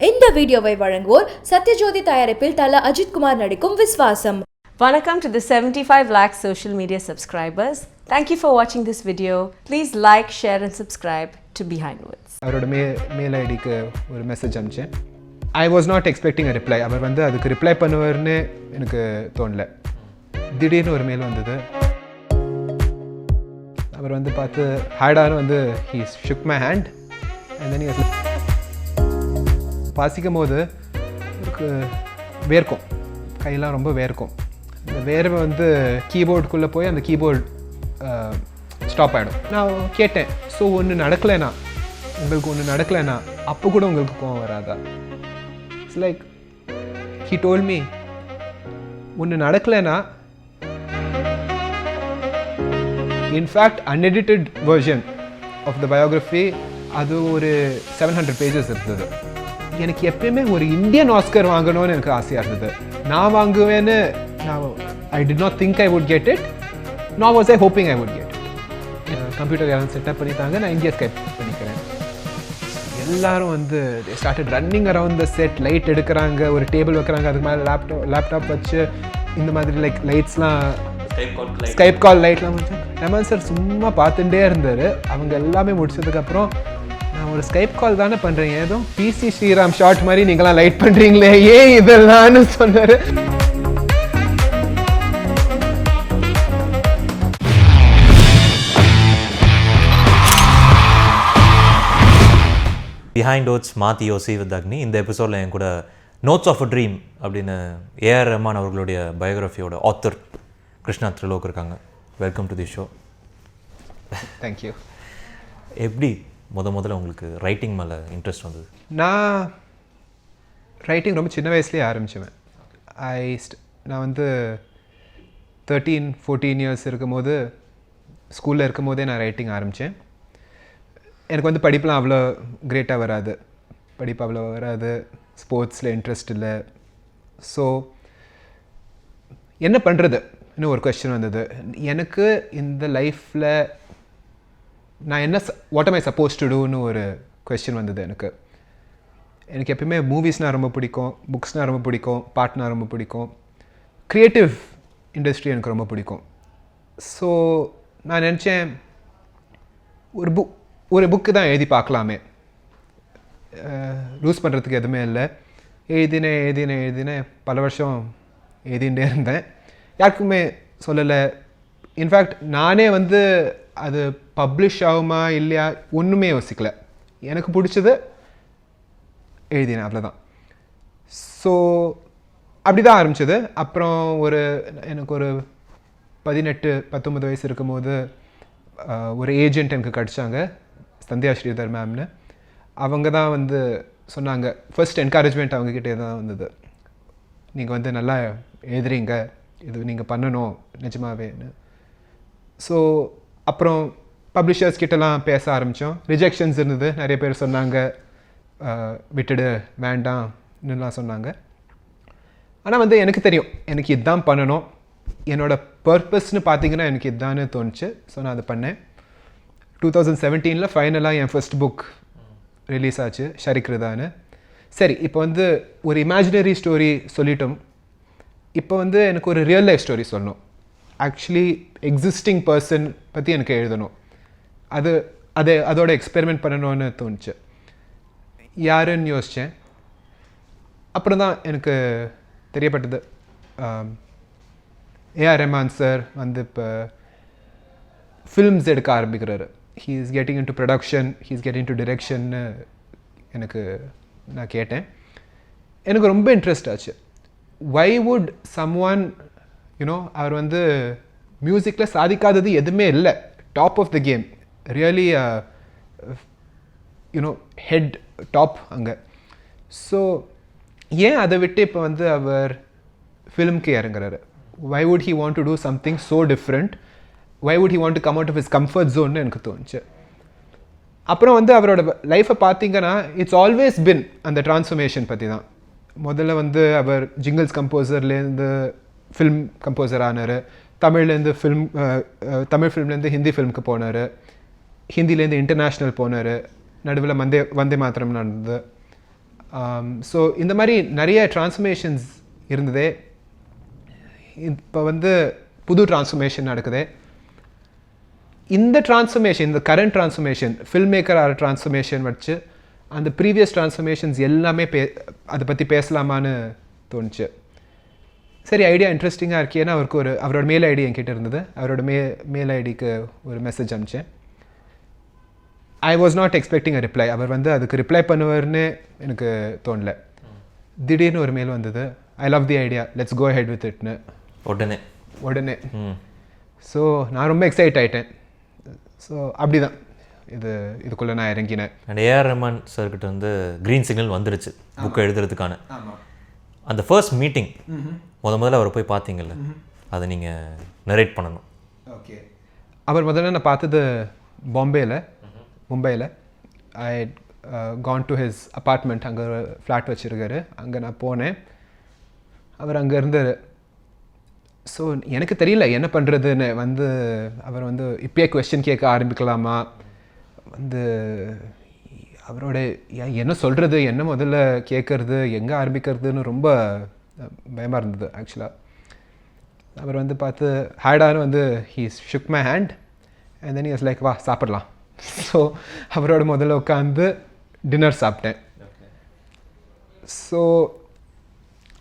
இந்த வீடியோவை வழங்குவோர் சத்யஜோதி தயாரிப்பில் தல அஜித் குமார் நடிக்கும் விஸ்வாசம். Welcome to the 75 lakh social media subscribers. Thank you for watching this video. Please like, share and subscribe to Behind Words. அவரோட mail ஐடிக்கு ஒரு மெசேஜ் அனுப்பிச்சேன். I was not expecting a reply. அவர் வந்து அதுக்கு ரிப்ளை பண்ணுவார்னு எனக்கு தோணல. திடீர்னு ஒரு மெயில் வந்தது. அவர் வந்து பார்த்து ஹாய்டான்னு வந்து he shook my hand and then he வாசிக்கும் போது எனக்கு வேர்க்கும், கையெல்லாம் ரொம்ப வேர்க்கும். இந்த வேர்வை வந்து கீபோர்டுக்குள்ளே போய் அந்த கீபோர்டு ஸ்டாப் ஆகிடும். நான் கேட்டேன், ஸோ ஒன்று நடக்கலைனா உங்களுக்கு ஒன்று நடக்கலைனா அப்போ கூட உங்களுக்கு கோவம் வராதா? It's like he told me ஒன்று நடக்கலைனா in fact unedited version of the biography அது ஒரு 700 pages இருந்தது. எனக்கு எப்பயுமே ஒரு இந்தியன் ஆஸ்கர் வாங்கணும்னு எனக்கு ஆசையாக இருந்தது. நான் வாங்குவேன்னு I did not think I would get it, not was I hoping I would get it. Computer யாரும் செட்டப் பண்ணிட்டாங்க, நான் இந்தியா ஸ்கைப் பண்ணிக்கிறேன். எல்லாரும் வந்து started running around the set. Light எடுக்கிறாங்க, ஒரு டேபிள் வைக்கிறாங்க, அதுக்கு மேலே லேப்டாப் வச்சு இந்த மாதிரி லைக் லைட்ஸ்லாம் ஸ்கைப் கால் லைட்லாம் வச்சு ரமன் சார் சும்மா பார்த்துட்டே இருந்தார். அவங்க எல்லாமே முடிச்சதுக்கப்புறம் நான் ஒரு ஸ்கைப் கால் தானே பண்ணுறேன், ஏதோ பிசி ஸ்ரீராம் ஷார்ட் மாதிரி நீங்களாம் லைட் பண்ணுறீங்களே ஏன் இதெல்லாம்னு சொன்னார். பிஹைண்ட் வேர்ட்ஸ் மாற்றி யோசி வித் அக்னி. இந்த எபிசோடில் என் கூட நோட்ஸ் ஆஃப் அ ட்ரீம் அப்படின்னு ஏஆர் ரஹ்மான் அவர்களுடைய பயோகிராஃபியோட ஆத்தர் கிருஷ்ணா த்ரிலோக் இருக்காங்க. Welcome to the show. Thank you. எப்படி முதல்ல உங்களுக்கு ரைட்டிங் மேலே இன்ட்ரெஸ்ட் வந்தது? நான் ரைட்டிங் ரொம்ப சின்ன வயசுலேயே ஆரம்பிச்சுவேன். நான் வந்து 13-14 இயர்ஸ் இருக்கும்போது ஸ்கூலில் இருக்கும் போதே நான் ரைட்டிங் ஆரம்பித்தேன். எனக்கு வந்து படிப்புலாம் அவ்வளோ கிரேட்டாக வராது, படிப்பு அவ்வளோ வராது, ஸ்போர்ட்ஸில் இன்ட்ரெஸ்ட் இல்லை. ஸோ என்ன பண்ணுறது இன்னும் ஒரு கொஸ்டின் வந்தது எனக்கு. இந்த லைஃப்பில் நான் என்ன what am I supposed to doன்னு ஒரு கொஸ்டின் வந்தது எனக்கு. எனக்கு எப்பயுமே மூவிஸ்னால் ரொம்ப பிடிக்கும், புக்ஸ்னால் ரொம்ப பிடிக்கும், பாட்டுனா ரொம்ப பிடிக்கும், க்ரியேட்டிவ் இண்டஸ்ட்ரி எனக்கு ரொம்ப பிடிக்கும். ஸோ நான் நினச்சேன் ஒரு புக்கு தான் எழுதி பார்க்கலாமே, லூஸ் பண்ணுறதுக்கு எதுவுமே இல்லை. எழுதினேன் பல வருஷம் எழுதிகிட்டே இருந்தேன், யாருக்குமே சொல்லலை. இன்ஃபேக்ட் நானே வந்து அது பப்ளிஷ் ஆகுமா இல்லையா ஒன்றுமே யோசிக்கல, எனக்கு பிடிச்சது எழுதினேன், அவ்வளோதான். ஸோ அப்படி தான் ஆரம்பிச்சது. அப்புறம் எனக்கு ஒரு 18-19 வயசு இருக்கும்போது ஒரு ஏஜென்ட் எனக்கு கிடச்சாங்க, சந்தியா ஸ்ரீதர் மேம்னு. அவங்க தான் வந்து சொன்னாங்க, ஃபர்ஸ்ட் என்கரேஜ்மெண்ட் அவங்கக்கிட்டே தான் வந்தது, நீங்கள் வந்து நல்லா எழுதுறீங்க, இது நீங்கள் பண்ணணும் நிஜமாவேன்னு. ஸோ அப்புறம் பப்ளிஷர்ஸ் கிட்டலாம் பேச ஆரம்பித்தோம். ரிஜெக்ஷன்ஸ் இருந்தது, நிறைய பேர் சொன்னாங்க விட்டுடு வேண்டாம்னுலாம் சொன்னாங்க. ஆனால் வந்து எனக்கு தெரியும் எனக்கு இதுதான் பண்ணணும், என்னோடய பர்பஸ்ன்னு பார்த்தீங்கன்னா எனக்கு இதுதான்னு தோணுச்சு. ஸோ நான் அதை பண்ணேன். 2017 ஃபைனலாக என் ஃபர்ஸ்ட் புக் ரிலீஸ் ஆச்சு, ஷரிக்ருதான்னு. சரி, இப்போ வந்து ஒரு இமேஜினரி ஸ்டோரி சொல்லிட்டோம், இப்போ வந்து எனக்கு ஒரு ரியல் லைஃப் ஸ்டோரி சொல்லணும். ஆக்சுவலி எக்ஸிஸ்டிங் பர்சன் பற்றி எனக்கு எழுதணும். அதோட எக்ஸ்பெரிமெண்ட் பண்ணணும்னு தோணுச்சு. யாருன்னு யோசித்தேன். அப்புறம் தான் எனக்கு தெரியப்பட்டது, ஏஆர் ரஹ்மான் சார் வந்து இப்போ ஃபில்ம்ஸ் எடுக்க ஆரம்பிக்கிறாரு. He is getting into production, he is getting to டிரெக்ஷன்னு நான் கேட்டேன். எனக்கு ரொம்ப இன்ட்ரெஸ்ட் ஆச்சு. வை வுட் சம்ஒன் அவர் வந்து மியூசிக்கில் சாதிக்காதது எதுவுமே இல்லை, top of the game, really head top அங்கே. ஸோ ஏன் அதை விட்டு இப்போ வந்து அவர் ஃபிலிம்க்கு இறங்குறாரு? Why would he want to do something so different? Why would he want to come out of his comfort ஜோன்னு எனக்கு தோணுச்சு. அப்புறம் வந்து அவரோட லைஃப்பை பார்த்தீங்கன்னா இட்ஸ் ஆல்வேஸ் பின் அந்த டிரான்ஸ்ஃபர்மேஷன் பற்றி தான். முதல்ல வந்து அவர் ஜிங்கிள்ஸ் கம்போசர்லேருந்து ஃபில்ம் கம்போசர் ஆனார், தமிழ்லேருந்து தமிழ் ஃபிலிம்லேருந்து ஹிந்தி ஃபிலிமுக்கு போனார், ஹிந்திலேருந்து இன்டர்நேஷ்னல் போனார், நடுவில் வந்தே மாத்திரம் நடந்தது. ஸோ இந்த மாதிரி நிறைய டிரான்ஸ்ஃபர்மேஷன்ஸ் இருந்ததே. இப்போ வந்து புது டிரான்ஸ்ஃபர்மேஷன் நடக்குது. இந்த டிரான்ஸ்ஃபர்மேஷன், இந்த கரண்ட் டிரான்ஸ்ஃபர்மேஷன், ஃபில்ம் மேக்கர் ஆகிற டிரான்ஸ்ஃபர்மேஷன் வச்சு அந்த ப்ரீவியஸ் டிரான்ஸ்ஃபர்மேஷன்ஸ் எல்லாமே அதை பற்றி பேசலாமான்னு தோணுச்சு. சரி, ஐடியா இன்ட்ரெஸ்டிங்காக இருக்கேன்னா அவருக்கு அவரோட மெயில் ஐடி என்கிட்ட இருந்தது. அவரோட மெயில் ஐடிக்கு ஒரு மெசேஜ் அனுப்பிச்சேன். I was not expecting a reply. அவர் வந்து அதுக்கு ரிப்ளை பண்ணுவார்னு எனக்கு தோணல. திடீர்னு ஒரு மெயில் வந்தது, I love the idea, let's go ahead with இட்னு. உடனே ஸோ நான் ரொம்ப எக்ஸைட் ஆகிட்டேன். ஸோ அப்படி தான் இதுக்குள்ளே நான் இறங்கினேன். அண்ட் ஏஆர் ரஹ்மான் சார்கிட்ட வந்து க்ரீன் சிக்னல் வந்துருச்சு புக்கை எழுதுறதுக்கான. அந்த ஃபர்ஸ்ட் மீட்டிங் முதல்ல அவரை போய் பார்த்தீங்கல்ல, அதை நீங்கள் நரேட் பண்ணணும். ஓகே. அவர் முதல்ல நான் பார்த்தது மும்பையில். ஐ கான் டு ஹிஸ் அப்பார்ட்மெண்ட். அங்கே ஒரு ஃப்ளாட் வச்சுருக்காரு. அங்கே நான் போனேன். அவர் அங்கே இருந்தார். ஸோ எனக்கு தெரியல என்ன பண்ணுறதுன்னு. அவர் இப்பயே கொஸ்டின் கேட்க ஆரம்பிக்கலாமா, அவரோட என்ன சொல்கிறது, என்ன முதல்ல கேட்குறது, எங்கே ஆரம்பிக்கிறதுன்னு ரொம்ப பயமாக இருந்தது ஆக்சுவலாக. அவர் பார்த்து ஹேடானு he shook my hand and then is like வா சாப்பிடலாம். ஸோ அவரோட முதல்ல உட்காந்து டின்னர் சாப்பிட்டேன். ஸோ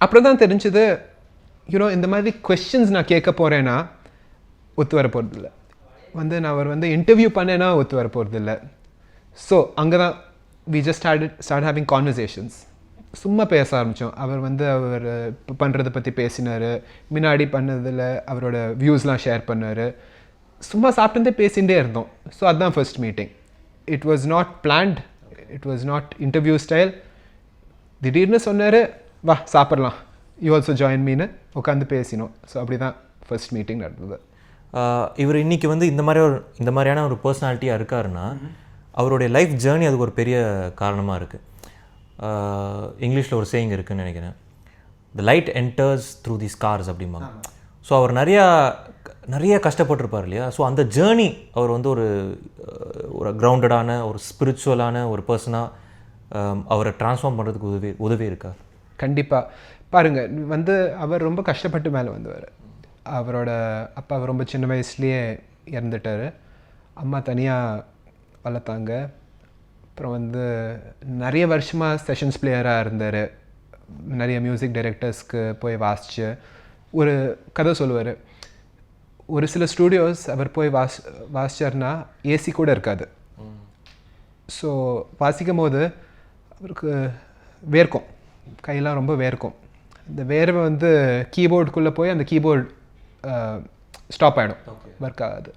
அப்புறம் தான் தெரிஞ்சது, இந்த மாதிரி கொஸ்டின்ஸ் நான் கேட்க போகிறேன்னா ஒத்து வர போகிறதில்ல. நான் இன்டர்வியூ பண்ணேன்னா ஒத்து வர போகிறதில்ல. ஸோ அங்கே தான் we just start having conversations. சும்மா பேச ஆரம்பித்தோம். அவர் அவர் இப்போ பண்ணுறதை பற்றி பேசினார். முன்னாடி பண்ணதில் அவரோட வியூஸ்லாம் ஷேர் பண்ணார். சும்மா சாப்பிட்டு பேசிகிட்டே இருந்தோம். ஸோ அதுதான் first meeting. It was not plant, it was not interview style. திடீர்னு சொன்னார், வா சாப்பிட்லாம், யூ ஆல்சோ ஜாயின் மீன்னு உட்காந்து பேசினோம். ஸோ அப்படி தான் ஃபர்ஸ்ட் மீட்டிங் நடந்தது. இவர் இன்றைக்கி இந்த மாதிரியான ஒரு பர்சனாலிட்டியாக இருக்காருன்னா அவருடைய லைஃப் ஜேர்னி அதுக்கு ஒரு பெரிய காரணமாக இருக்குது. இங்கிலீஷில் ஒரு சேயிங் இருக்குதுன்னு நினைக்கிறேன், the light enters through the scars அப்படிம்பாங்க. ஸோ அவர் நிறைய கஷ்டப்பட்டிருப்பார் இல்லையா. ஸோ அந்த ஜேர்னி அவர் ஒரு கிரவுண்டடான ஒரு ஸ்பிரிச்சுவலான ஒரு பர்சனாக அவரை ட்ரான்ஸ்ஃபார்ம் பண்ணுறதுக்கு உதவி இருக்கா? கண்டிப்பாக. பாருங்கள், அவர் ரொம்ப கஷ்டப்பட்டு மேலே வந்தவர். அவரோட அப்பா ரொம்ப சின்ன வயசுலேயே இறந்துட்டார். அம்மா தனியாக வளர்த்தாங்க. அப்புறம் நிறைய வருஷமாக செஷன்ஸ் பிளேயராக இருந்தார். நிறைய மியூசிக் டைரக்டர்ஸ்க்கு போய் வாசிச்சு ஒரு கதை சொல்லுவார். ஒரு சில ஸ்டூடியோஸ் அவர் போய் வாசிச்சார்னா ஏசி கூட இருக்காது. ஸோ வாசிக்கும் போது அவருக்கு வேர்க்கும், கையெல்லாம் ரொம்ப வேர்க்கும். இந்த வேர்வை கீபோர்டுக்குள்ளே போய் அந்த கீபோர்டு ஸ்டாப் ஆகிடும், ஒர்க் ஆகாது.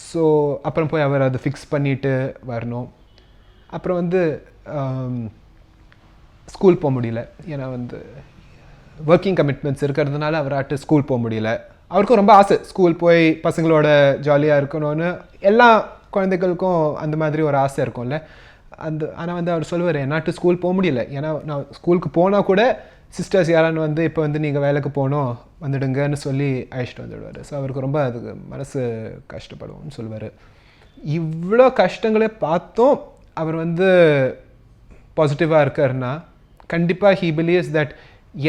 ஸோ அப்புறம் போய் அவர் அதை ஃபிக்ஸ் பண்ணிவிட்டு வரணும். அப்புறம் ஸ்கூல் போக முடியல. ஏன்னா ஒர்க்கிங் கமிட்மெண்ட்ஸ் இருக்கிறதுனால அவராட்டு ஸ்கூல் போக முடியல. அவருக்கும் ரொம்ப ஆசை ஸ்கூல் போய் பசங்களோட ஜாலியாக இருக்கணும்னு. எல்லா குழந்தைகளுக்கும் அந்த மாதிரி ஒரு ஆசை இருக்கும்ல. ஆனால் அவர் சொல்லுவார், என்னாட்டு ஸ்கூல் போக முடியல. ஏன்னா நான் ஸ்கூலுக்கு போனால் கூட சிஸ்டர்ஸ் யாரான்னு இப்போ நீங்கள் வேலைக்கு போகணும் வந்துடுங்கன்னு சொல்லி அழைச்சிட்டு வந்துடுவார். ஸோ அவருக்கு ரொம்ப அதுக்கு மனசு கஷ்டப்படுவோம்னு சொல்லுவார். இவ்வளோ கஷ்டங்களை பார்த்தும் அவர் பாசிட்டிவாக இருக்காருன்னா கண்டிப்பாக ஹீ பிலீவ்ஸ் தட்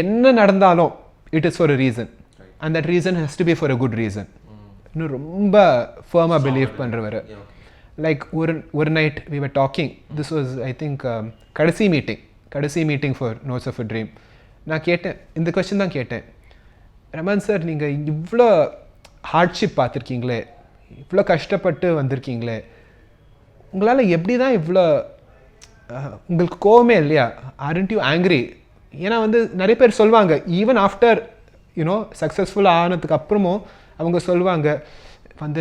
என்ன நடந்தாலும் it is for a reason and that reason has to be for a good reason. இன்னும் ரொம்ப ஃபர்மாக பிலீவ் பண்ணுறவர். லைக் ஒரு night we were talking. This was I think கடைசி meeting for notes of a dream. நான் கேட்டேன், இந்த question தான் கேட்டேன், ரமன் சார் நீங்கள் இவ்வளோ ஹார்ட்ஷிப் பார்த்துருக்கீங்களே, இவ்வளோ கஷ்டப்பட்டு வந்திருக்கீங்களே, உங்களால் எப்படி தான் இவ்வளோ உங்களுக்கு கோவமே இல்லையா? Aren't you angry? ஏன்னா நிறைய பேர் சொல்லுவாங்க, ஈவன் ஆஃப்டர் சக்ஸஸ்ஃபுல் ஆனதுக்கு அப்புறமும் அவங்க சொல்லுவாங்க,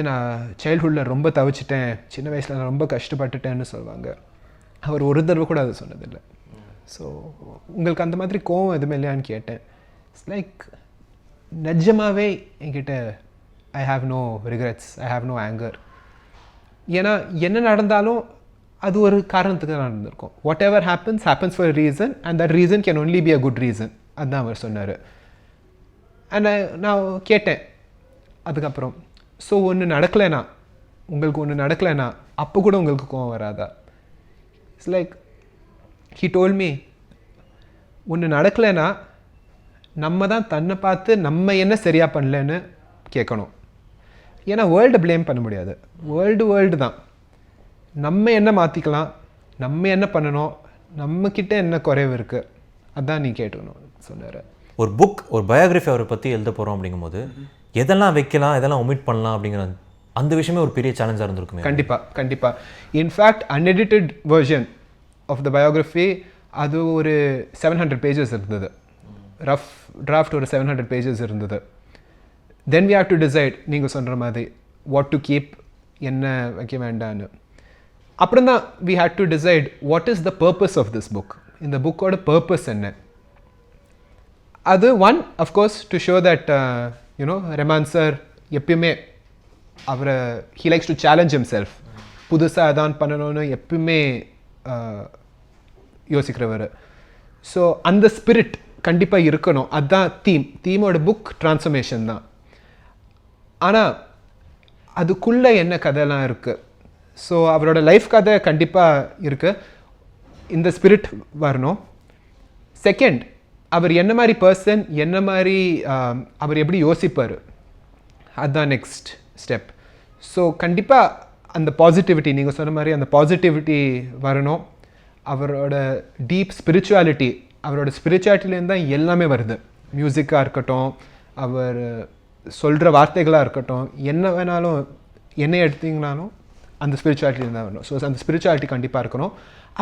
நான் சைல்ட்ஹுட்டில் ரொம்ப தவிச்சிட்டேன், சின்ன வயசில் நான் ரொம்ப கஷ்டப்பட்டுட்டேன்னு சொல்லுவாங்க. அவர் ஒரு தடவை கூட அதை சொன்னதில்லை. ஸோ உங்களுக்கு அந்த மாதிரி கோவம் எதுவுமே இல்லையான்னு கேட்டேன். இட்ஸ் லைக் நிஜமாகவே என்கிட்ட I have no regrets, I have no anger. ஏன்னா என்ன நடந்தாலும் அது ஒரு காரணத்துக்கு நடந்திருக்கும். Whatever happens for reason and that reason can only be a good reason. அதுதான் அவர் சொன்னார். அண்ட் நான் கேட்டேன் அதுக்கப்புறம், ஸோ உங்களுக்கு ஒன்று நடக்கலைன்னா அப்போ கூட உங்களுக்கு கோவம் வராதா? It's like he told me ஒன்று நடக்கலைன்னா நம்ம தான் தன்னை பார்த்து நம்ம என்ன சரியாக பண்ணலன்னு கேட்கணும். ஏன்னா வேர்ல்டை ப்ளேம் பண்ண முடியாது. வேர்ல்டு தான். நம்ம என்ன மாற்றிக்கலாம், நம்ம என்ன பண்ணணும், நம்மக்கிட்ட என்ன குறைவு இருக்குது, அதான் நீ கேட்டுக்கணும் சொன்னார். ஒரு புக், ஒரு பயோகிராஃபி அவரை பற்றி எழுத போகிறோம் அப்படிங்கும்போது எதெல்லாம் வைக்கலாம், எதெல்லாம் ஒமிட் பண்ணலாம் அப்படிங்கிற அந்த விஷயமே ஒரு பெரிய சேலஞ்சாக இருந்திருக்குமே. கண்டிப்பாக. In fact unedited version of the biography அது ஒரு 700 pages இருந்தது. ரஃப் டிராஃப்ட் ஒரு 700 pages இருந்தது. Then we have to decide, நீங்கள் சொல்கிற மாதிரி வாட் டு கீப், என்ன வைக்க வேண்டான்னு. அப்புறம் தான் we had to decide what is the purpose of this book. இந்த புக்கோட பர்பஸ் என்ன. அது one of course to show that you know Rahman sir எப்பயுமே அவரை he likes to challenge himself. புதுசாக அதான் பண்ணணும்னு எப்பயுமே யோசிக்கிறவர். ஸோ அந்த ஸ்பிரிட் கண்டிப்பாக இருக்கணும். அதுதான் தீமோட புக் ட்ரான்ஸ்ஃபர்மேஷன் தான். ஆனால் அதுக்குள்ளே என்ன கதைலாம் இருக்குது. ஸோ அவரோட லைஃப் கதை கண்டிப்பாக இருக்குது. இந்த ஸ்பிரிட் வரணும். செகண்ட், அவர் என்ன மாதிரி பர்சன், என்ன மாதிரி அவர் எப்படி யோசிப்பார், அதுதான் நெக்ஸ்ட் ஸ்டெப். ஸோ கண்டிப்பாக அந்த பாசிட்டிவிட்டி, நீங்கள் சொன்ன மாதிரி அந்த பாசிட்டிவிட்டி வரணும். அவரோட டீப் ஸ்பிரிச்சுவாலிட்டி, அவரோட ஸ்பிரிச்சுவாலிட்டிலேருந்து தான் எல்லாமே வருது. மியூசிக்காக இருக்கட்டும், அவர் சொல்கிற வார்த்தைகளாக இருக்கட்டும், என்ன வேணாலும் என்ன எடுத்தீங்கனாலும் அந்த ஸ்பிரிச்சுவாலிட்டிலேருந்து தான் வரணும். ஸோ அந்த ஸ்பிரிச்சுவாலிட்டி கண்டிப்பாக இருக்கணும்.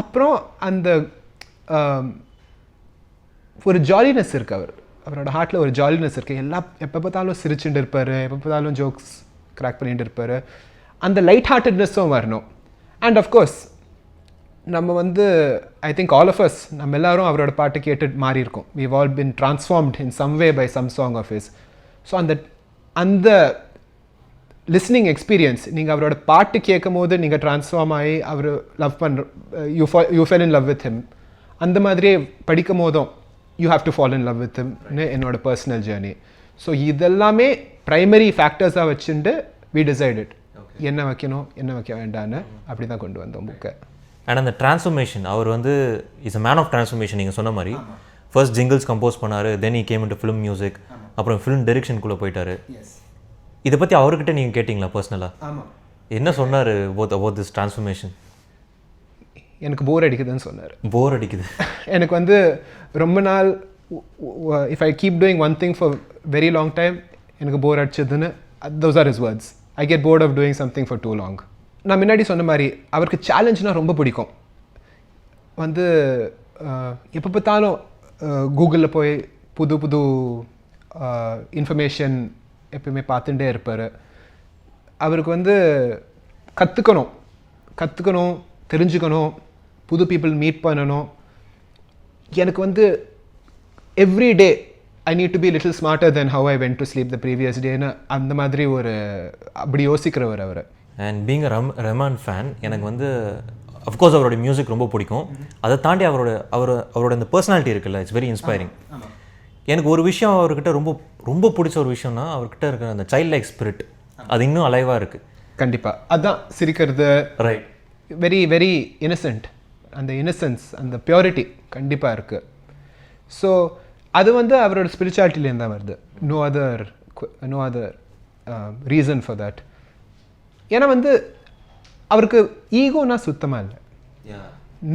அப்புறம் அந்த ஒரு ஜாலினஸ் இருக்குது. அவரோட ஹார்ட்டில் ஒரு ஜாலினஸ் இருக்குது. எப்போ பார்த்தாலும் சிரிச்சுட்டு இருப்பார், எப்போ பார்த்தாலும் ஜோக்ஸ் கிராக் பண்ணிட்டு இருப்பார். அந்த லைட் ஹார்ட்டட்னஸும் வரணும். அண்ட் அஃப்கோர்ஸ் நம்ம I think all of us, நம்ம எல்லாரும் அவரோட பாட்டு கேட்டு மாறி இருக்கோம். We have all been transformed in some way by some song of his. So அந்த லிஸ்னிங் எக்ஸ்பீரியன்ஸ், நீங்கள் அவரோட பாட்டு கேட்கும் போது நீங்கள் ட்ரான்ஸ்ஃபார்ம் ஆகி அவர் லவ் பண்ணுற, you fell in love with him. அந்த மாதிரியே படிக்கும் போதும் you have to fall in love with ஹிம்னு என்னோட பர்சனல் ஜேர்னி. ஸோ இதெல்லாமே ப்ரைமரி ஃபேக்டர்ஸாக வச்சுட்டு வி டிசைடட் என்ன வைக்கணும் என்ன வைக்க வேண்டான்னு. அப்படி தான் கொண்டு வந்தோம் புக்கை. அண்ட் அந்த ட்ரான்ஸ்ஃபர்மேஷன், அவர் is a man of transformation. நீங்கள் சொன்ன மாதிரி ஃபர்ஸ்ட் ஜிங்கிள்ஸ் கம்போஸ் பண்ணார், then he came into film music, அப்புறம் ஃபிலிம் டைரக்ஷனுக்குள்ளே போயிட்டார். இதை பற்றி அவர்கிட்ட நீங்கள் கேட்டிங்களா பர்சனலாக? ஆமாம். என்ன சொன்னார் அபவுட் திஸ் ட்ரான்ஸ்ஃபர்மேஷன்? எனக்கு போர் அடிக்குதுன்னு சொன்னார். போர் அடிக்குது. எனக்கு ரொம்ப நாள் if I keep doing one thing for very long time எனக்கு போர் அடிச்சதுன்னு, those are his words. I get bored of doing something for too long. நான் முன்னாடி சொன்ன மாதிரி அவருக்கு சேலஞ்சுனால் ரொம்ப பிடிக்கும். எப்போ பார்த்தாலும் கூகுளில் போய் புது புது இன்ஃபர்மேஷன் எப்பயுமே பார்த்துட்டே இருப்பார். அவருக்கு கற்றுக்கணும், தெரிஞ்சுக்கணும், புது பீப்புள் மீட் பண்ணணும். எனக்கு every day I need to be little smarter than how I went to sleep the previous டேன்னு அந்த மாதிரி அப்படி யோசிக்கிறவர் அவர். And being a Rahman fan, எனக்கு அஃப்கோர்ஸ் அவரோட மியூசிக் ரொம்ப பிடிக்கும். அதை தாண்டி அவரோட அந்த பர்சனாலிட்டி இருக்குல்ல, இட்ஸ் வெரி இன்ஸ்பைரிங். எனக்கு ஒரு விஷயம் அவர்கிட்ட ரொம்ப ரொம்ப பிடிச்ச ஒரு விஷயம்னா அவர்கிட்ட இருக்கிற அந்த சைல்ட் லைக் ஸ்பிரிட், அது இன்னும் அலைவாக இருக்குது. கண்டிப்பாக அதான் சிரிக்கிறது, ரைட், வெரி வெரி இன்னசென்ட். அந்த இன்னசென்ஸ், அந்த பியூரிட்டி கண்டிப்பாக இருக்குது. ஸோ அது அவரோட ஸ்பிரிச்சுவாலிட்டிலேருந்து தான் வருது. No other reason for that. ஏன்னா அவருக்கு ஈகோனா சுத்தமாக இல்லை.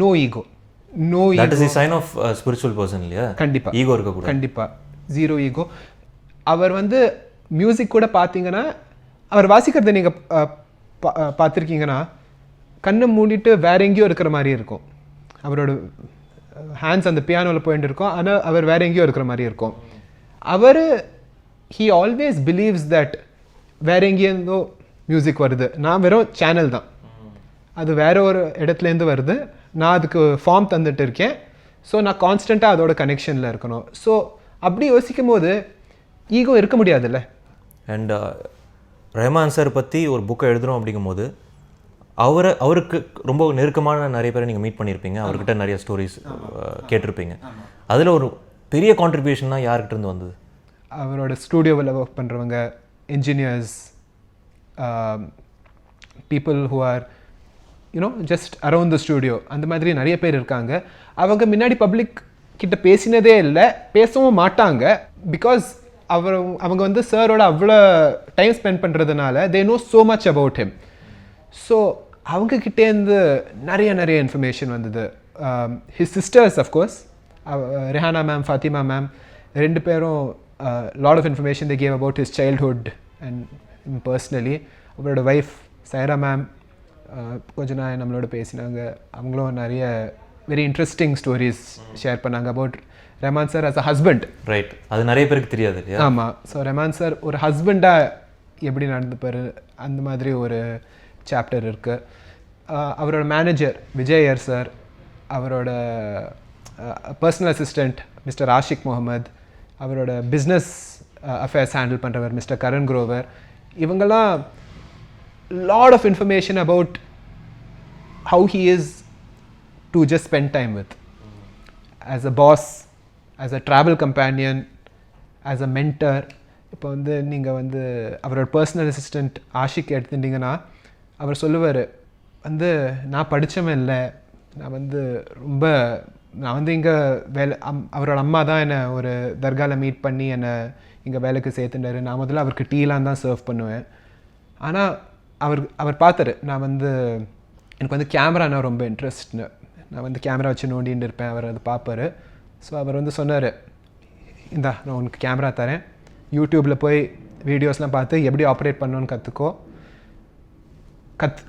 No ego. That is the sign of a spiritual person இல்லையா? கண்டிப்பா ஈகோ இருக்க கூடாது. கண்டிப்பா ஜீரோ ஈகோ. அவர் மியூசிக் கூட பார்த்தீங்கன்னா, அவர் வாசிக்கிறத நீங்கள் பார்த்துருக்கீங்கன்னா கண்ணை மூடிட்டு வேற எங்கேயோ இருக்கிற மாதிரி இருக்கும். அவரோட ஹேண்ட்ஸ் அந்த பியானோவில் போயிட்டு இருக்கும், ஆனால் அவர் வேற எங்கேயோ இருக்கிற மாதிரி இருக்கும். he always believes that வேற எங்கேயிருந்தோ மியூசிக் வருது, நான் வெறும் சேனல் தான், அது வேற ஒரு இடத்துலேருந்து வருது, நான் அதுக்கு ஃபார்ம் தந்துட்டு இருக்கேன், ஸோ நான் கான்ஸ்டண்ட்டாக அதோட கனெக்ஷனில் இருக்கணும். ஸோ அப்படி யோசிக்கும் போது ஈகோ இருக்க முடியாதுல்ல. அண்ட் ரெஹ்மான் சார் பற்றி ஒரு புக்கை எழுதுகிறோம் அப்படிங்கும்போது அவருக்கு ரொம்ப நெருக்கமான நிறைய பேரை நீங்கள் மீட் பண்ணியிருப்பீங்க, அவர்கிட்ட நிறைய ஸ்டோரிஸ் கேட்டிருப்பீங்க. அதில் ஒரு பெரிய கான்ட்ரிபியூஷன்னா யார்கிட்ட இருந்து வந்தது? அவரோட ஸ்டூடியோவில் ஒர்க் பண்ணுறவங்க, engineers, people who are just around the studio, அந்த மாதிரி நிறைய பேர் இருக்காங்க. அவங்க முன்னாடி பப்ளிக் கிட்ட பேசினதே இல்லை, பேசவும் மாட்டாங்க. பிகாஸ் அவங்க வந்து சாரோட அவ்வளோ டைம் ஸ்பெண்ட் பண்ணுறதுனால they know so much about him. So அவங்கக்கிட்டேருந்து நிறைய இன்ஃபர்மேஷன் வந்தது. His sisters of course, Rehana ma'am, Fathima ma'am, ரெண்டு பேரும் lot of information they gave about his childhood and personally. அவரோட ஒய்ஃப் சைரா மேம் கொஞ்ச நாள் நம்மளோட பேசினாங்க. அவங்களும் நிறைய வெரி இன்ட்ரெஸ்டிங் ஸ்டோரிஸ் ஷேர் பண்ணாங்க about Rahman sir as a husband. Right, அது நிறைய பேருக்கு தெரியாது இல்லையா? ஆமாம். ஸோ ரெஹ்மான் சார் ஒரு ஹஸ்பண்டாக எப்படி நடந்துப்பார் அந்த மாதிரி ஒரு சாப்டர் இருக்குது. அவரோட மேனேஜர் விஜயர் சார், அவரோட personal assistant mister Ashiq Mohammed, அவரோட பிஸ்னஸ் அஃபேர்ஸ் ஹேண்டில் பண்ணுறவர் மிஸ்டர் கரண் குரோவர், இவங்கெல்லாம் lot of information about how he is to just spend time with, as a boss, as a travel companion, as a mentor. இப்போ வந்து நீங்கள் வந்து அவரோட personal assistant Ashiq எடுத்துட்டிங்கன்னா அவர் சொல்லுவார் வந்து நான் படித்தவன் இல்லை, நான் வந்து இங்கே அவரோட அம்மா தான் என்னை ஒரு தர்காவில் மீட் பண்ணி என்னை இங்கே வேலைக்கு சேர்த்துட்டாரு. நான் முதல்ல அவருக்கு டீலாம் தான் சர்வ் பண்ணுவேன். ஆனால் அவர் பார்த்தாரு நான் வந்து எனக்கு வந்து கேமரானா ரொம்ப இன்ட்ரெஸ்ட்னு, நான் வந்து கேமரா வச்சு நோண்டின்னு இருப்பேன். அவர் அதை பார்ப்பார். ஸோ அவர் வந்து சொன்னார், இந்தா நான் உனக்கு கேமரா தரேன், யூடியூப்பில் போய் வீடியோஸ்லாம் பார்த்து எப்படி ஆப்ரேட் பண்ணணுன்னு கற்றுக்கோ,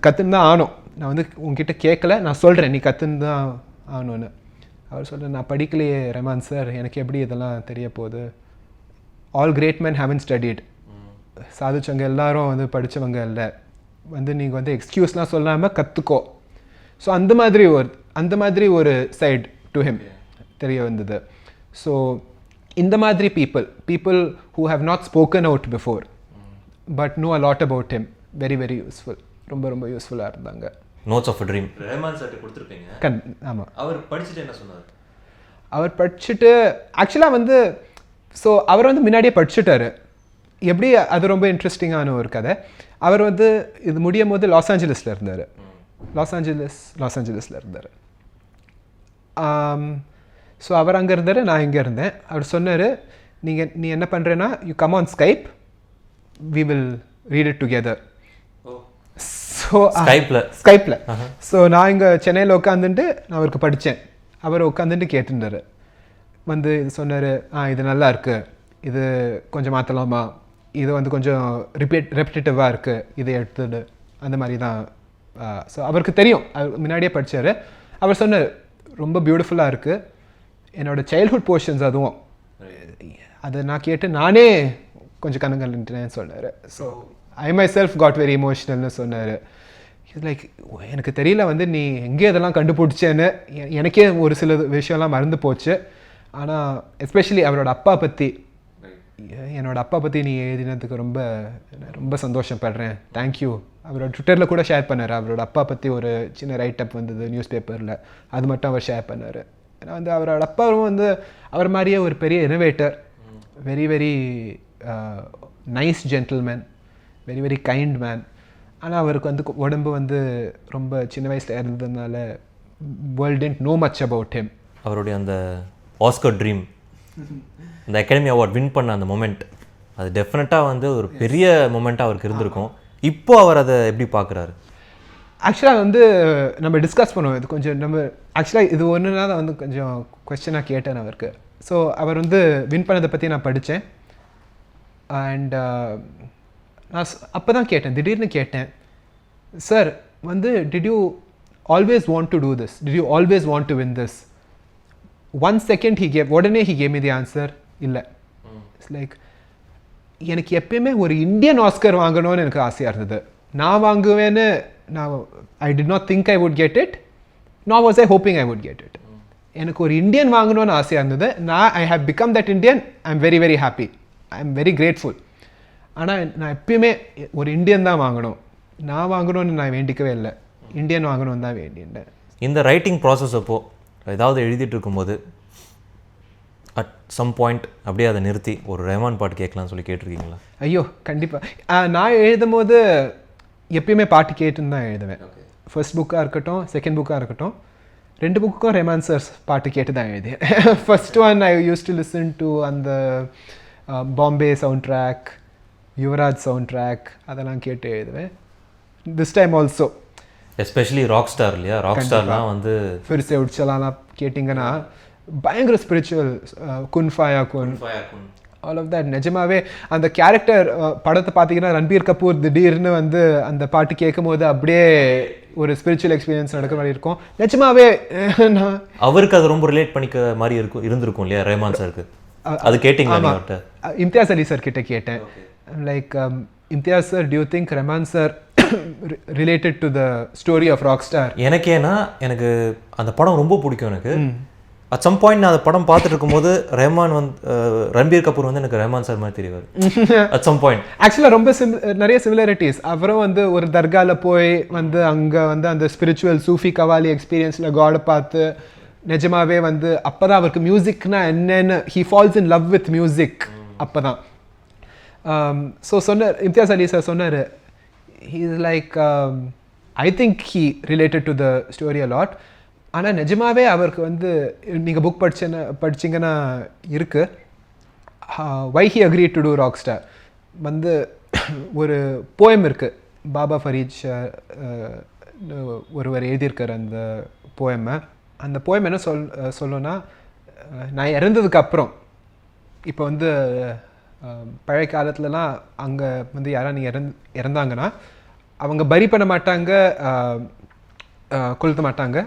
கற்றுன்னு தான் ஆகணும். நான் வந்து உங்ககிட்ட கேட்கல, நான் சொல்கிறேன் நீ கற்றுன்னு தான் ஆகணும்னு. அவர் சொல்கிறேன் நான் படிக்கலையே ரெஹ்மான் சார், எனக்கு எப்படி இதெல்லாம் தெரிய போகுது. All great men haven't studied. சாதிச்சவங்க எல்லாரும் வந்து படித்தவங்க இல்லை, வந்து நீங்கள் வந்து எக்ஸ்கியூஸ்லாம் சொல்லாமல் கற்றுக்கோ. ஸோ அந்த மாதிரி ஒரு சைட் டு ஹிம் தெரிய வந்தது. ஸோ இந்த மாதிரி people who have not spoken out before but know a lot about him, very useful, ரொம்ப யூஸ்ஃபுல்லாக இருந்தாங்க. Notes of a dream Rahman sir கொடுத்துருப்பீங்க. ஆமாம். அவர் படிச்சுட்டு என்ன சொன்னார்? அவர் படிச்சுட்டு ஆக்சுவலாக வந்து ஸோ அவர் வந்து முன்னாடியே படிச்சுட்டாரு. எப்படி அது ரொம்ப இன்ட்ரெஸ்டிங்கான ஒரு கதை. அவர் வந்து இது முடியும் போது லாஸ் ஏஞ்சலஸில் இருந்தார். ஸோ அவர் அங்கே இருந்தார், நான் இங்கே இருந்தேன். அவர் சொன்னார் நீ என்ன பண்ணுறேன்னா you come on Skype, we will read it together. So ஸ்கைப்பில் ஸோ நான் இங்கே சென்னையில் உட்காந்துட்டு நான் அவருக்கு படித்தேன். அவர் உட்காந்துட்டு கேட்டுருந்தார். வந்து இது சொன்னார், இது நல்லா இருக்குது, இது கொஞ்சம் மாற்றலாமா, இது வந்து கொஞ்சம் ரெப்பிட்டேட்டிவாக இருக்குது, இதை எடுத்துடு, அந்த மாதிரி தான். ஸோ அவருக்கு தெரியும், அவர் முன்னாடியே படித்தார். அவர் சொன்னார் ரொம்ப பியூட்டிஃபுல்லாக இருக்குது, என்னோடய சைல்ட்ஹுட் போர்ஷன்ஸ் அதுவும், அதை நான் கேட்டு நானே கொஞ்சம் கண்ணுங்கள்ட்டேன்னு சொன்னார். So I myself got very இமோஷ்னல்னு சொன்னார். இது லைக் எனக்கு தெரியல வந்து நீ எங்கே இதெல்லாம் கண்டுபிடிச்சேன்னு, எனக்கே ஒரு சில விஷயம்லாம் மறந்து போச்சு. ஆனால் எஸ்பெஷலி அவரோட அப்பா பற்றி, என்னோடய அப்பா பற்றி நீ எழுதினதுக்கு ரொம்ப சந்தோஷப்படுறேன், தேங்க்யூ. அவரோட ட்விட்டரில் கூட ஷேர் பண்ணார். அவரோட அப்பா பற்றி ஒரு சின்ன ரைட்டப் வந்தது நியூஸ் பேப்பரில், அது மட்டும் அவர் ஷேர் பண்ணார். ஏன்னா வந்து அவரோட அப்பாவும் வந்து அவர் மாதிரியே ஒரு பெரிய innovator, very nice gentleman, very kind man. ஆனால் அவருக்கு வந்து உடம்பு வந்து ரொம்ப சின்ன வயசில் இருந்ததுனால world didn't know much about him. அவருடைய அந்த ஆஸ்கர் ட்ரீம், இந்த அகாடமி அவார்ட் வின் பண்ண அந்த மொமெண்ட், அது டெஃபினட்டாக வந்து ஒரு பெரிய மொமெண்ட்டாக அவருக்கு இருந்திருக்கும். இப்போ அவர் அதை எப்படி பார்க்குறாரு? ஆக்சுவலாக வந்து நம்ம டிஸ்கஸ் பண்ணுவோம் இது கொஞ்சம். நம்ம ஆக்சுவலாக இது ஒன்றுனா தான் வந்து கொஞ்சம் கொஸ்டினாக கேட்டேன் அவருக்கு. ஸோ அவர் வந்து வின் பண்ணதை பற்றி நான் படித்தேன். அண்ட் நான் அப்போ தான் கேட்டேன், திடீர்னு கேட்டேன், சார் வந்து did you always want to do this, did you always want to win this? 1 second உடனே he gave me the answer, இல்லை. இட்ஸ் லைக் எனக்கு எப்பயுமே ஒரு இந்தியன் ஆஸ்கர் வாங்கணும்னு எனக்கு ஆசையாக இருந்தது. நான் வாங்குவேன்னு I did not think I would get it, nor was I hoping I would get it. எனக்கு ஒரு இந்தியன் வாங்கணும்னு ஆசையாக இருந்தது. I have become that Indian. I'm very happy. I'm very grateful. ஆனால் நான் எப்பயுமே ஒரு இந்தியன் தான் வாங்கணும், நான் வாங்கணும்னு நான் வேண்டிக்கவே இல்லை, இந்தியன் வாங்கணும்னு தான் வேண்டிட்டேன். இந்த ரைட்டிங் ப்ராசஸ் அப்போது ஏதாவது எழுதிட்டு இருக்கும்போது அட் சம் பாயிண்ட் அப்படியே அதை நிறுத்தி ஒரு ரெஹ்மான் பாட்டு கேட்கலாம்னு சொல்லி கேட்டிருக்கீங்களா? ஐயோ கண்டிப்பாக. நான் எழுதும் போது எப்பயுமே பாட்டு கேட்டுன்னு தான் எழுதுவேன். ஃபர்ஸ்ட் புக்காக இருக்கட்டும், செகண்ட் புக்காக இருக்கட்டும், 2 புக்குக்கும் ரெஹ்மான் சார் பாட்டு கேட்டு தான் எழுதியேன். First one I used to listen to அந்த Bombay sound track, Yuvraj sound track அதெல்லாம் கேட்டு எழுதுவேன். This time also especially rock star இல்லையா, ராக் ஸ்டார்லாம் வந்து ஃபிர்சே உட்சலாலாம் கேட்டிங்கன்னா பயங்கர spiritual, Kuhar ஃபாயா Kuhar, all of that. நிஜமாவே அந்த கேரக்டர் படத்தை பார்த்தீங்கன்னா ரன்பீர் கபூர் திடீர்னு வந்து அந்த பாட்டு கேட்கும் போது அப்படியே ஒரு ஸ்பிரிச்சுவல் எக்ஸ்பீரியன்ஸ் நடக்கிற மாதிரி இருக்கும். நிஜமாவே அவருக்கு அது ரொம்ப ரிலேட் பண்ணிக்க மாதிரி இருந்திருக்கும் இல்லையா ரெஹ்மான் சாருக்கு. அது கேட்டிங்களா? இம்தியாஸ் அலி சார் கிட்ட கேட்டேன், like Imtiaz sir, do you think Rahman sir related to the story of rock star? எனக்கு அந்த படம் ரொம்ப பிடிக்கும். எனக்கு அட் சம் பாயிண்ட் நான் அந்த படம் பார்த்துட்டு இருக்கும்போது ரன்பீர் கபூர் வந்து எனக்கு ரெஹ்மான் சார் மாதிரி தெரிவார். அட் சம் பாயிண்ட் ஆக்சுவலாக ரொம்ப நிறைய சிமிலாரிட்டிஸ். அப்புறம் வந்து ஒரு தர்காவில் போய் வந்து அங்கே வந்து அந்த ஸ்பிரிச்சுவல் சூஃபி கவாலி எக்ஸ்பீரியன்ஸில் காடை பார்த்து நிஜமாவே வந்து அப்போ தான் அவருக்கு மியூசிக்னா என்னென்னு he falls in love with music. அப்போ தான் ஸோ சொன்னார், இம்தியாஸ் அலி சார் சொன்னார், he is like I think he related to the story a lot. ஆனால் நிஜமாவே அவருக்கு வந்து நீங்கள் புக் படிச்சிங்கன்னா இருக்கு why he agreed to do Rockstar. வந்து ஒரு போயம் இருக்குது, பாபா ஃபரீத் ஒருவர் எழுதியிருக்கார் அந்த போயமை. அந்த போயம் என்ன சொல்லணும்னா, நான் இறந்ததுக்கப்புறம் இப்போ வந்து பழைய காலத்துலலாம் அங்கே வந்து யாராவது இறந்தாங்கன்னா அவங்க பரி பண்ண மாட்டாங்க, கொளுத்த மாட்டாங்க.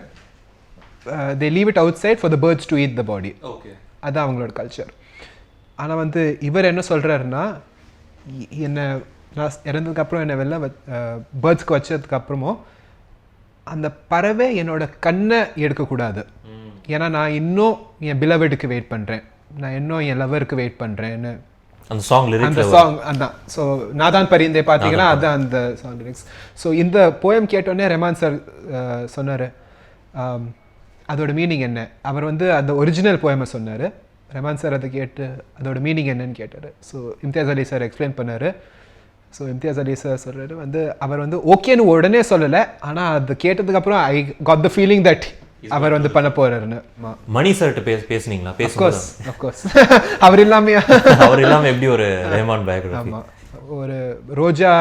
they leave it outside for the birds to eat the body. அதுதான் அவங்களோட கல்ச்சர். ஆனால் வந்து இவர் என்ன சொல்கிறாருன்னா, என்னை நான் இறந்ததுக்கப்புறம் என்னை வெளில பேர்ட்ஸ்க்கு வச்சதுக்கப்புறமும் அந்த பறவை என்னோட கண்ணை எடுக்கக்கூடாது. ஏன்னா நான் இன்னும் என் பிலவெடுக்கு வெயிட் பண்ணுறேன், நான் இன்னும் என் லவருக்கு வெயிட் பண்ணுறேன்னு அந்த சாங் அதான். ஸோ நாதான் பரிந்தே பார்த்தீங்கன்னா அதுதான் அந்த சாங் லிரிக்ஸ். ஸோ இந்த போயம் கேட்டோடனே ரெஹ்மான் சார் சொன்னார் அதோட மீனிங் என்ன. அவர் வந்து அந்த ஒரிஜினல் போயமை சொன்னார். ரெஹ்மான் சார் அதை கேட்டு அதோட மீனிங் என்னன்னு கேட்டார். So Imtiaz Ali sir explain பண்ணார். ஸோ இம்தியாஸ் அலி சார் சொல்கிறாரு வந்து அவர் வந்து ஓகேன்னு உடனே சொல்லலை, ஆனால் அது கேட்டதுக்கப்புறம் I got the feeling that அவர் வந்து பண்ண போறாருன்னு. மணி சார்ட்ட பேசுனீங்களா? அஃப்கோர்ஸ் அவர் இல்லாமல் எப்படி ஒரு ரெஹ்மான் பயோகிராஃபி? ஒரு ரோஜா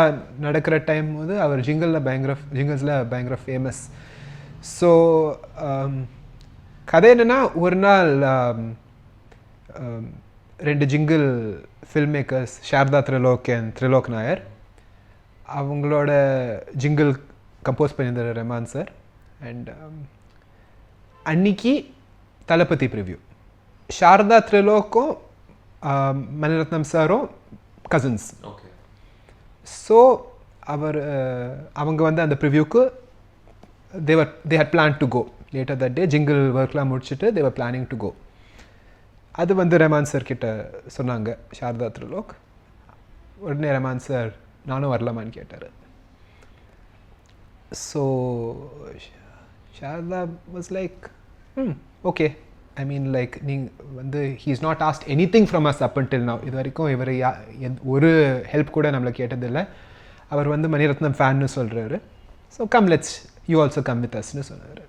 நடக்கிற டைம் போது அவர் ஜிங்கிள்ஸில் பயங்கர ஃபேமஸ். ஸோ கதை என்னென்னா, ஒரு நாள் 2 jingle film makers, Sharada Trilok and Trilok Nair, அவங்களோட ஜிங்கிள் கம்போஸ் பண்ணியிருந்தார் ரெஹ்மான் சார். அண்ட் அன்னைக்கு தளபதி ப்ரிவ்யூ. சாரதா திரிலோக்கும் மணிரத்னம் சாரும் கசின்ஸ். ஸோ அவங்க வந்து அந்த ப்ரிவ்யூக்கு they had planned to go later that day. Jingle ஒர்க்லாம் முடிச்சுட்டு they were planning to go. அது வந்து ரெஹ்மான் சார் கிட்ட சொன்னாங்க சாரதா திரிலோக். உடனே ரெஹ்மான் சார் நானும் வரலாமான்னு கேட்டார். So Sharda was like, okay. I mean, like, he's not asked anything from us up until now. இது வரைக்கும் இவர் ஒரு ஹெல்ப் கூட நம்மளை கேட்டதில்லை. அவர் வந்து மணிரத்னம் ஃபேன்னு சொல்கிறாரு. So come let's you also come with அஸ்ன்னு சொன்னார்.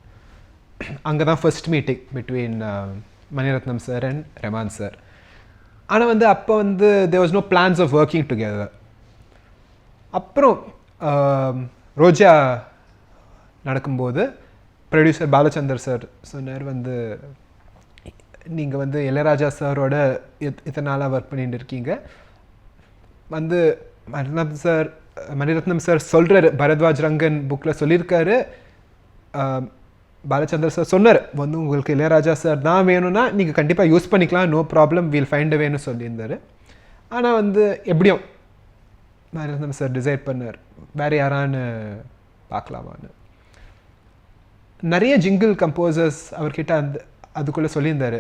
அங்கே தான் first meeting between Maniratnam sir and Rahman sir. ஆனால் வந்து அப்போ வந்து there was no plans of working together. அப்புறம் ரோஜா நடக்கும்போது ப்ரொடியூசர் பாலச்சந்தர் சார் சொன்னார் வந்து, நீங்கள் வந்து இளையராஜா சாரோட இத்தனை நாளாக ஒர்க் பண்ணிட்டு இருக்கீங்க, வந்து மணிரத்னம் சார் சொல்கிறாரு, பரத்வாஜ் ரங்கன் புக்கில் சொல்லியிருக்காரு, பாலச்சந்தர் சார் சொன்னார் வந்து உங்களுக்கு இளையராஜா சார் தான் வேணும்னா நீங்கள் கண்டிப்பாக யூஸ் பண்ணிக்கலாம், நோ ப்ராப்ளம், வீல் ஃபைண்ட் வேணும்னு சொல்லியிருந்தார். ஆனால் வந்து எப்படியும் மணிரத்னம் சார் டிசைட் பண்ணார் வேறு யாரான்னு பார்க்கலாமான்னு. நிறைய ஜிங்கிள் கம்போசர்ஸ் அவர்கிட்ட அதுக்குள்ளே சொல்லியிருந்தார்,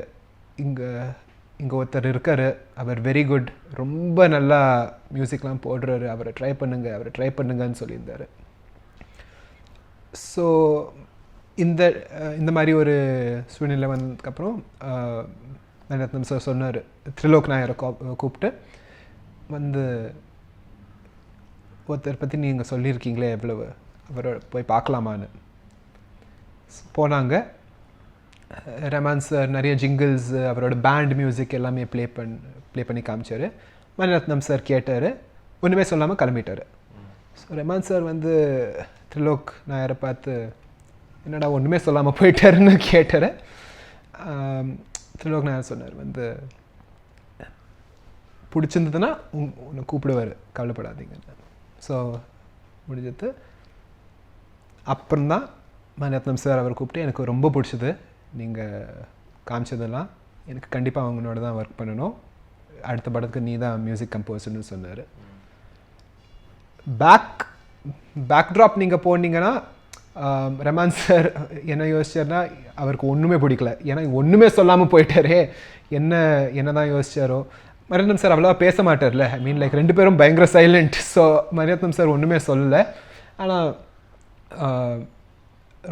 இங்கே ஒருத்தர் இருக்கார், அவர் வெரி குட், ரொம்ப நல்லா மியூசிக்லாம் போடுறாரு, அவரை ட்ரை பண்ணுங்கன்னு சொல்லியிருந்தார். ஸோ இந்த மாதிரி ஒரு சூழ்நிலை வந்ததுக்கப்புறம் மணிரத்னம் சார் சொன்னார், திரிலோக் நாயரை கூப்பிட்டு வந்து, ஒருத்தர் பற்றி நீங்கள் சொல்லியிருக்கீங்களே எவ்வளவு, அவரை போய் பார்க்கலாமான்னு. போனாங்க. ரஹ்மான் சார் நிறைய ஜிங்கிள்ஸ் அவரோட பேண்ட் மியூசிக் எல்லாமே ப்ளே பண்ணி காமிச்சார். மணிரத்னம் சார் கேட்டார், ஒன்றுமே சொல்லாமல் கிளம்பிட்டார். ஸோ ரஹ்மான் சார் வந்து திரிலோக் நாயரை பார்த்து என்னடா ஒன்றுமே சொல்லாமல் போயிட்டாருன்னு கேட்டார். திரிலோக் நாயர் சொன்னார் வந்து பிடிச்சிருந்ததுன்னா உன்னை கூப்பிடுவார், கவலைப்படாதீங்க. ஸோ முடிஞ்சது. அப்புறம்தான் மணிரத்னம் சார் அவர் கூப்பிட்டு எனக்கு ரொம்ப பிடிச்சது நீங்கள் காமிச்சதெல்லாம், எனக்கு கண்டிப்பாக அவங்களோட தான் ஒர்க் பண்ணணும், அடுத்த படத்துக்கு நீ தான் மியூசிக் கம்போசர்னு சொன்னார். பேக்ட்ராப் நீங்கள் போனீங்கன்னா ரஹ்மான் சார் என்ன யோசிச்சார்னா அவருக்கு ஒன்றுமே பிடிக்கல, ஏன்னா ஒன்றுமே சொல்லாமல் போயிட்டாரே, என்ன தான் யோசிச்சாரோ. மணிரத்னம் சார் அவ்வளோவா பேச மாட்டார்ல, ஐ மீன் லைக் ரெண்டு பேரும் பயங்கர சைலண்ட். ஸோ மணிரத்னம் சார் ஒன்றுமே சொல்லலை, ஆனால்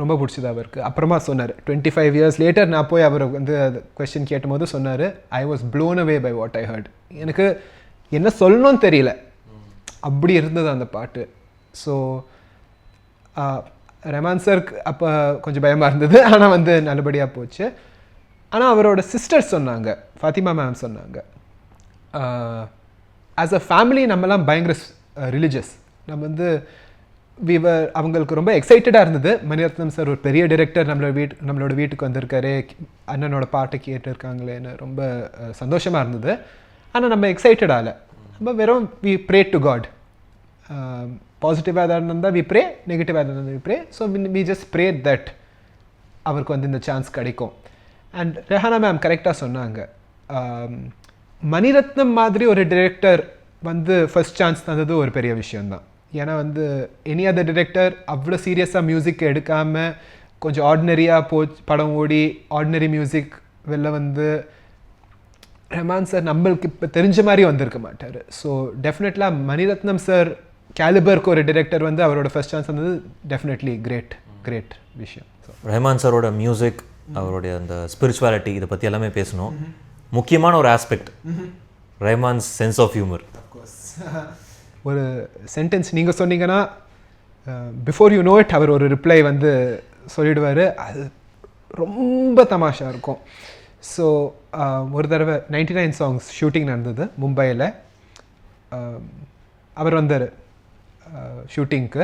ரொம்ப பிடிச்சது அவருக்கு. அப்புறமா சொன்னார் 25 years later நான் போய் அவர் வந்து கொஸ்டின் கேட்டும்போது சொன்னார், I was blown away by what I heard. எனக்கு என்ன சொல்லணும்னு தெரியல, அப்படி இருந்தது அந்த பாட்டு. ஸோ ரஹ்மான் சாருக்கு அப்போ கொஞ்சம் பயமாக இருந்தது, ஆனால் வந்து நல்லபடியாக போச்சு. ஆனால் அவரோட சிஸ்டர்ஸ் சொன்னாங்க, ஃபாத்திமா மேம் சொன்னாங்க, ஆஸ் அ ஃபேமிலி நம்மலாம் பயங்கர ரிலிஜியஸ். நம்ம வந்து அவங்களுக்கு ரொம்ப எக்ஸைட்டடாக இருந்தது. மணிரத்னம் சார் ஒரு பெரிய டைரக்டர் நம்மளோட வீட்டுக்கு வந்திருக்காரு, அண்ணனோட பாட்டை கேட்டுருக்காங்களேன்னு ரொம்ப சந்தோஷமாக இருந்தது. ஆனால் நம்ம எக்ஸைட்டட் ஆகலை, நம்ம வெறும் வி ப்ரே டு காட். பாசிட்டிவாக எதாவது இருந்தால் வி ப்ரே, நெகட்டிவாக எதாவது இருந்தால் we pray. So we just pray that அவருக்கு வந்து இந்த சான்ஸ் கிடைக்கும். அண்ட் ரெஹானா மேம் கரெக்டாக சொன்னாங்க, மணிரத்னம் மாதிரி ஒரு டைரக்டர் வந்து ஃபர்ஸ்ட் சான்ஸ் தந்தது ஒரு பெரிய விஷயந்தான். ஏன்னா வந்து எனி அதர் டைரக்டர் அவ்வளோ சீரியஸாக மியூசிக் எடுக்காமல் கொஞ்சம் ஆர்டினரியாக படம் ஓடி ஆர்டினரி மியூசிக் வெளில வந்து ரஹ்மான் சார் நம்மளுக்கு இப்போ தெரிஞ்ச மாதிரி வந்திருக்க மாட்டார். ஸோ டெஃபினெட்லாக மணிரத்னம் சார் கேலிபருக்கு ஒரு டைரக்டர் வந்து அவரோட ஃபர்ஸ்ட் சான்ஸ் வந்தது டெஃபினெட்லி கிரேட் விஷயம். ரஹ்மான் சாரோட மியூசிக், அவருடைய அந்த ஸ்பிரிச்சுவாலிட்டி, இதை பற்றி எல்லாமே பேசணும். முக்கியமான ஒரு aspect Rahman's sense of humour. ஒரு சென்டென்ஸ் நீங்கள் சொன்னீங்கன்னா பிஃபோர் யூ நோ இட் அவர் ஒரு ரிப்ளை வந்து சொல்லிடுவார், அது ரொம்ப தமாஷா இருக்கும். ஸோ ஒரு தடவை 99 songs ஷூட்டிங் நடந்தது மும்பையில். அவர் வந்தார் ஷூட்டிங்க்கு,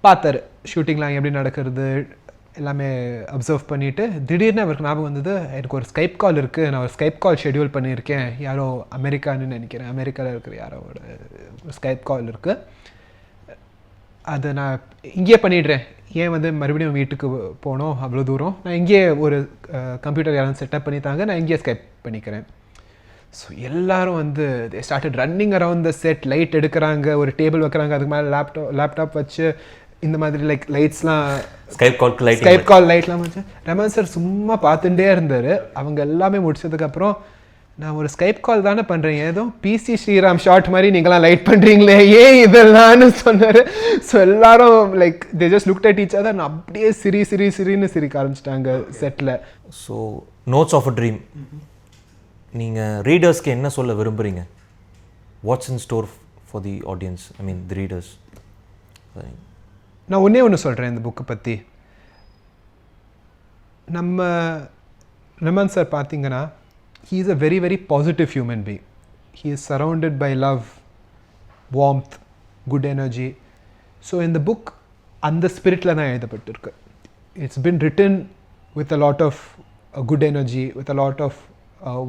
பார்த்தாரு ஷூட்டிங்லாம் எப்படி நடக்கிறது எல்லாமே அப்சர்வ் பண்ணிவிட்டு திடீர்னு அவருக்கு ஞாபகம் வந்தது, எனக்கு ஒரு ஸ்கைப் கால் இருக்குது, நான் ஒரு ஸ்கைப் கால் ஷெட்யூல் பண்ணியிருக்கேன், யாரோ அமெரிக்கான்னு நினைக்கிறேன், அமெரிக்காவில் இருக்கிற யாரோட ஸ்கைப் கால் இருக்குது, அதை நான் இங்கேயே பண்ணிடுறேன், ஏன் வந்து மறுபடியும் வீட்டுக்கு போகணும் அவ்வளோ தூரம், நான் இங்கேயே ஒரு கம்ப்யூட்டர் யாரும் செட்டப் பண்ணித்தாங்க, நான் இங்கேயே ஸ்கைப் பண்ணிக்கிறேன். ஸோ எல்லோரும் வந்து they started running around the set, light எடுக்கிறாங்க, ஒரு டேபிள் வைக்கிறாங்க, அதுக்கு மேலே லேப்டாப் வச்சு இந்த மாதிரி லைக் லைட்ஸ்லாம் ஸ்கைப் கால் லைட்லாம் வச்சு ரஹ்மான் சார் சும்மா பார்த்துட்டே இருந்தார். அவங்க எல்லாமே முடிச்சதுக்கப்புறம், நான் ஒரு ஸ்கைப் கால் தானே பண்ணுறேன், ஏதோ பிசி ஸ்ரீராம் ஷார்ட் மாதிரி நீங்களாம் லைட் பண்ணுறீங்களே, ஏன் இதெல்லாம்னு சொன்னார். ஸோ எல்லாரும் like they just looked at each other, நான் அப்படியே சிரின்னு சிரிக்க ஆரம்பிச்சிட்டாங்க செட்டில். So notes of a dream, நீங்கள் ரீடர்ஸ்க்கு என்ன சொல்ல விரும்புகிறீங்க? What's in store for the audience, I mean the readers? நான் ஒன்று சொல்கிறேன் இந்த புக்கை பற்றி. நம்ம ரஹ்மான் சார் பார்த்தீங்கன்னா, he is a very very positive human being. He is surrounded by love, warmth, good energy. So in the book அந்த ஸ்பிரிட்டில் தான் எழுதப்பட்டிருக்கு. It's been written with a lot of good energy, with a lot of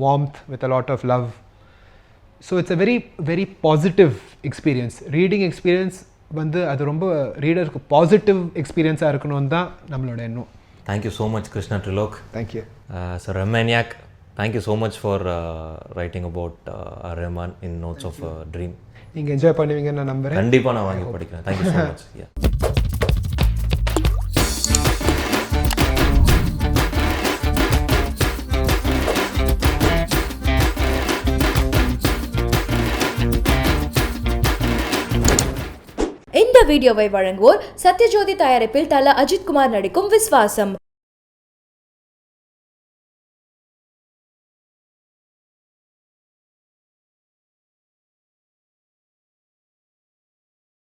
warmth, with a lot of love. So it's a very very positive experience. Reading experience வந்து அது ரொம்ப ரீடருக்கு positive எக்ஸ்பீரியன்ஸாக இருக்கணும்னு தான் நம்மளோட எண்ணம். Thank you so much Krishna Trilok. Thank you sir. Rahmaniac, thank you so much for writing about Rahman in notes of dream. நீங்கள் enjoy பண்ணுவீங்கன்னு நான் நம்புகிறேன். கண்டிப்பாக நான் வாங்கி படிக்கிறேன். Thank you so much. இந்த வீடியோவை வழங்குவோர் சத்யஜோதி தயாரிப்பில் தல அஜித் குமார் நடிக்கும் விஸ்வாசம்.